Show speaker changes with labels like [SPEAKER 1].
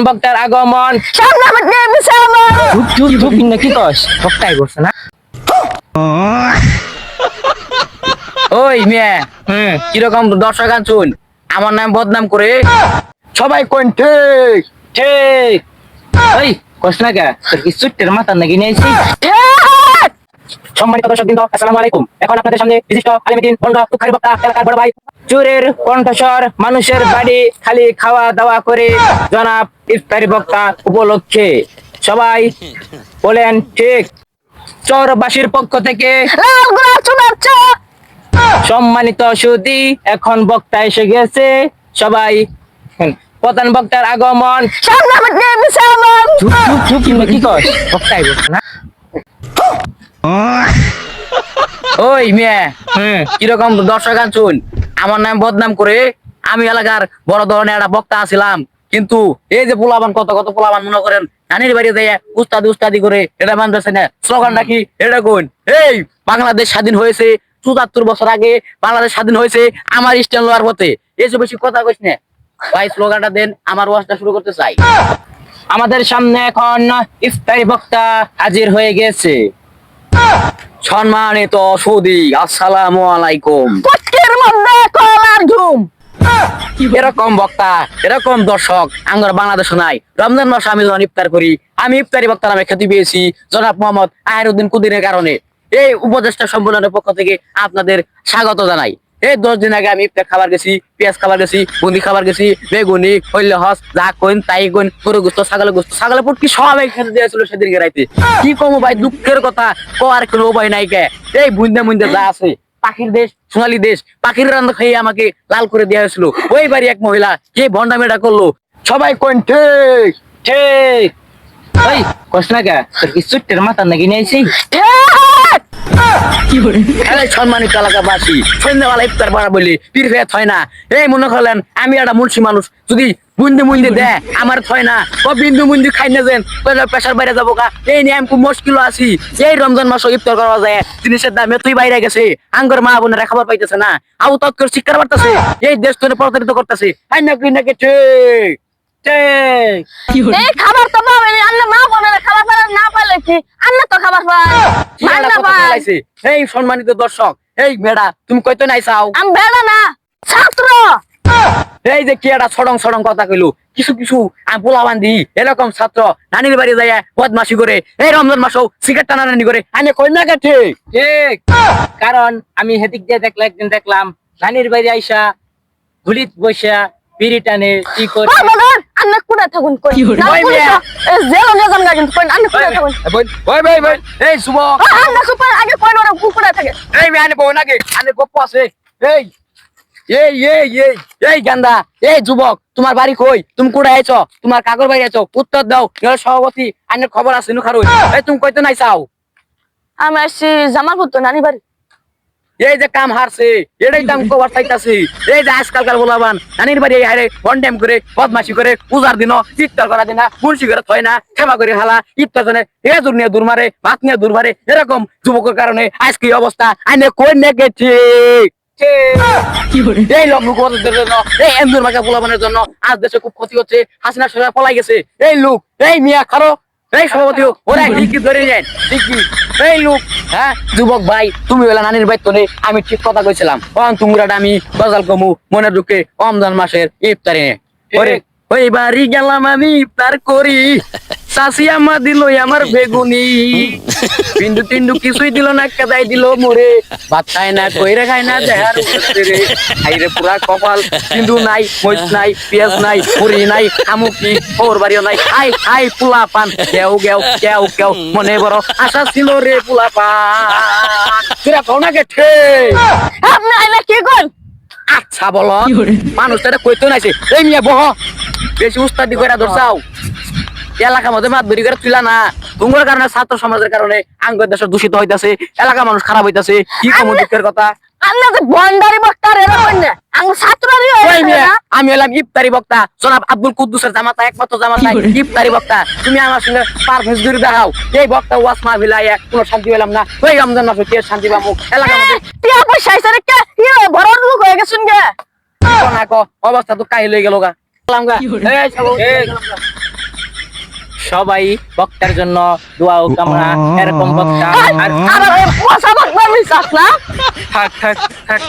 [SPEAKER 1] বক্তার আগমন কি কস বক্তাই করছে না ওই মিয়া কিরকম দর্শক আনছুন আমার নাম বদনাম করে সবাই কোন ঠিক ঠিক ওই কস না কে তোর কি চুট্টের মাথা নাকি নিয়েছি সম্মানিত দর্শকবৃন্দ আসসালামু আলাইকুম। এখন আপনাদের সামনে বিশিষ্ট আলিমুদ্দিন বন্ধ তুখারি বক্তা এলাকার বড় ভাই চুরের কণ্ঠস্বর মানুষের বাড়ি খালি খাওয়া দাওয়া করে জনাব ইফতারি বক্তা উপলক্ষে সবাই বলেন ঠিক। চরবাসীর পক্ষ থেকে সম্মানিত সুধী এখন বক্তা এসে গেছে সবাই প্রধান বক্তার আগমন কি কস বক্তাই বলছে না ওই মিয়া কিরকম দর্শক আনছুন আমার নাম বদনাম করে আমি এলাকার বড় ধরনের একটা বক্তা আছিলাম কিন্তু এই যে পোলাবান কত কত পোলাবান মনে করেন নানির বাড়ি যাইয়া উস্তাদি উস্তাদি করে এটা মানতেছে না স্লোগান নাকি এটা কোন এই বাংলাদেশ স্বাধীন হয়েছে ৭৪ বছর আগে বাংলাদেশ স্বাধীন হয়েছে আমার স্ট্যান্ড লোয়ার পথে এসব বেশি কথা কইস না ভাই স্লোগানটা দেন আমার ওয়াজটা শুরু করতে চাই। আমাদের সামনে এখন ইফতারি বক্তা হাজির হয়ে গেছে। সম্মানিত সুধী আসসালামু আলাইকুম। এরকম বক্তা এরকম দর্শক আমার বাংলাদেশ নাই। রমজান মাসে আমি যখন ইফতার করি আমি ইফতারি বক্তা নামে খ্যাতি পেয়েছি জনাব মোহাম্মদ আহিরউদ্দিন কুদ্দিনের কারণে। এই উপদেষ্টা সম্মেলনের পক্ষ থেকে আপনাদের স্বাগত জানাই। এই 10 দিন আগে আমি ইফতার খাবার গেছি, পেঁয়াজ খাবার গেছি, বুন্দি খাবার গেছি, বেগুনি হইলে হস যা কইন তাই কইন, গরু গোস্ত ছাগলের পুটকি সব খেতে দিয়েছিল সেদিনকে রাইতে। কি কমো ভাই দুঃখের কথা কর কোনো উপায় নাই কে। এই বুন্দে মুন্দে যা আছে পাখির দেশ সোনালী দেশ পাখির রান্না খেয়ে আমাকে লাল করে দেওয়া হয়েছিল। ওই বাড়ি এক মহিলা যে ভন্ডামেটা করলো সবাই কোন ঠিক ঠিক ওই কস না কে তোর কি চুট্টের মাথা নাকি নিয়েছি সম্মানিত এলাকাবাসী সন্ধ্যাবেলা ইফতার করা বলি পীর ফেত হয় না। এই মনে করলেন আমি একটা মুন্সি মানুষ যদি বুন্দি মুন্দি দেয় আমার হয় না ও বিন্দু মুন্দি খাই না যেন প্রেশার বাইরে যাবো কা এই নিয়ে আমি খুব মুশকিল আছি। এই রমজান মাস ইফতার করা যায় জিনিসের দামে তুই বাইরে গেছে আঙ্গর মা বোনেরা খাবার পাইতেছে না আউ তৎকর শিক্ষার পারতেছে এই দেশ তোরে প্রতারিত করতেছে আই নাকি নাকি ঠিক ঠিক
[SPEAKER 2] এই খাবার তো পাবে আন্না মা বোনেরা খাবার পারে না পাইলে কি আন্না তো খাবার পায় না পায়।
[SPEAKER 1] এই সম্মানিত দর্শক এই বেড়া তুমি কইতো নাই চাও
[SPEAKER 2] আমি বেড়া না ছাত্র।
[SPEAKER 1] এই যে কি একটা সড়ং সড়ং কথা কইলো কিছু কিছু আমি পোলা বান্ধি এরকম ছাত্র নানির বাড়ি যাইয়া বদমাশি করে এই রমজান মাসও সিগারেট টানাটানি করে আমি কই না কে ঠিক ঠিক কারণ আমি হেদিক দিয়ে একদিন দেখলাম নানির বাড়ি আইসা গুলিত বসা বিড়ি টানে কি করে
[SPEAKER 2] আন্না কুড়া থাকুন কই জেল নিয়ে যান গা কিন্তু কই আন্না কুড়া থাকুন
[SPEAKER 1] ওই ভাই ভাই এই যুবক
[SPEAKER 2] আন্না সুপার আগে কই ওরা কুড়া থাকে
[SPEAKER 1] এই আমি বউ নাকি আনে গপ্প আছে এই এই এই এই এই গান্দা এই যুবক তোমার বাড়ি কই তুমি কোড়া আইছো তোমার কাকর বাড়ি আইছো উত্তর দাও এর সভাপতি আনের খবর আছে নু খারুই এই তুমি কইতো নাই চাও
[SPEAKER 2] আমি আসছি জামালপুর তো নানি বাড়ি।
[SPEAKER 1] এই যে কাম হারছে এটাই তো আমি কভার চাইতাছি। এই যে আজকালকার বলাবান নানির বাড়ি হারে কন্ডেম করে বদমাশি করে পূজার দিন ইফতার করা দিনা মুন্সি করে থয় না ক্ষমা করে হালা ইফতার জনে এ দূর নিয়ে দূর মারে ভাত নিয়ে দূর মারে এরকম যুবকের কারণে আজকে অবস্থা আইনে কই নেগে ঠিক এই লোক এই এমদুর মাকে পোলাবানের জন্য আজ দেশে খুব ক্ষতি হচ্ছে। হাসিনা সরকার পলাই গেছে এই লোক এই মিয়া খারো এই সভাপতি ওরা কি ধরে যায় ঠিকই এই লোক হ্যাঁ যুবক ভাই তুমি বলে নানির ভাই তোরে আমি ঠিক কথা কইছিলাম তুমরাটা আমি গজাল কমু মনের দুঃখে রমজান মাসের ইফতারে ওই বাড়ি গেলাম আমি ইফতার করি চাষি আমার দিল আমার বেগুনি বিন্দু টিন্দু কিছুই দিল না কেদাই দিল মোরে ভাত খায় না কইরে খায় না দেহার রে খাইরে পুরা কপাল কিন্তু নাই মরিচ নাই পেঁয়াজ নাই পুরি নাই আমুকি ওর বাড়িও নাই আই আই পোলা পান কেউ কেউ কেউ কেউ মনে বড় আশা ছিল রে পোলা পান তোরা কও না কে
[SPEAKER 2] আপনি আইলা কি কর
[SPEAKER 1] আচ্ছা বলো মানুষটা কইতো নাইছে এই মিয়া বহ বেশি উস্তাদি কইরা ধরছাও এলাকার মধ্যে মাতবরি করে তুলা না তোমার কারণে ছাত্র সমাজের কারণে আঙ্গের দেশ দূষিত হইতাছে এলাকা মানুষ খারাপ হইতাছে কি কম দুঃখের কথা
[SPEAKER 2] আন্না তো বন্ডারি বক্তা রে না আঙ্গ ছাত্ররি
[SPEAKER 1] আমি হলাম ইফতারি বক্তা জনাব আব্দুল কুদ্দুসের জামাতা একমাত্র জামাতা ইফতারি বক্তা তুমি আমার সঙ্গে পারফেস করে দেখাও এই বক্তা ওয়াস মাহফিল কোনো শান্তি পেলাম না ওই রমজান মাসে কি শান্তি পাবো এলাকার মধ্যে
[SPEAKER 2] টিয়া পয়সা আইছে রে কে বড় লোক হয়ে গেছুন গে
[SPEAKER 1] অবস্থা তো কাহিল হয়ে গেল গা এই
[SPEAKER 3] সবাই বক্তার জন্য দোয়া ও কামনা এরকম বক্তা আর
[SPEAKER 2] আর বসা বকবা মিশাস না
[SPEAKER 3] থাক থাক থাক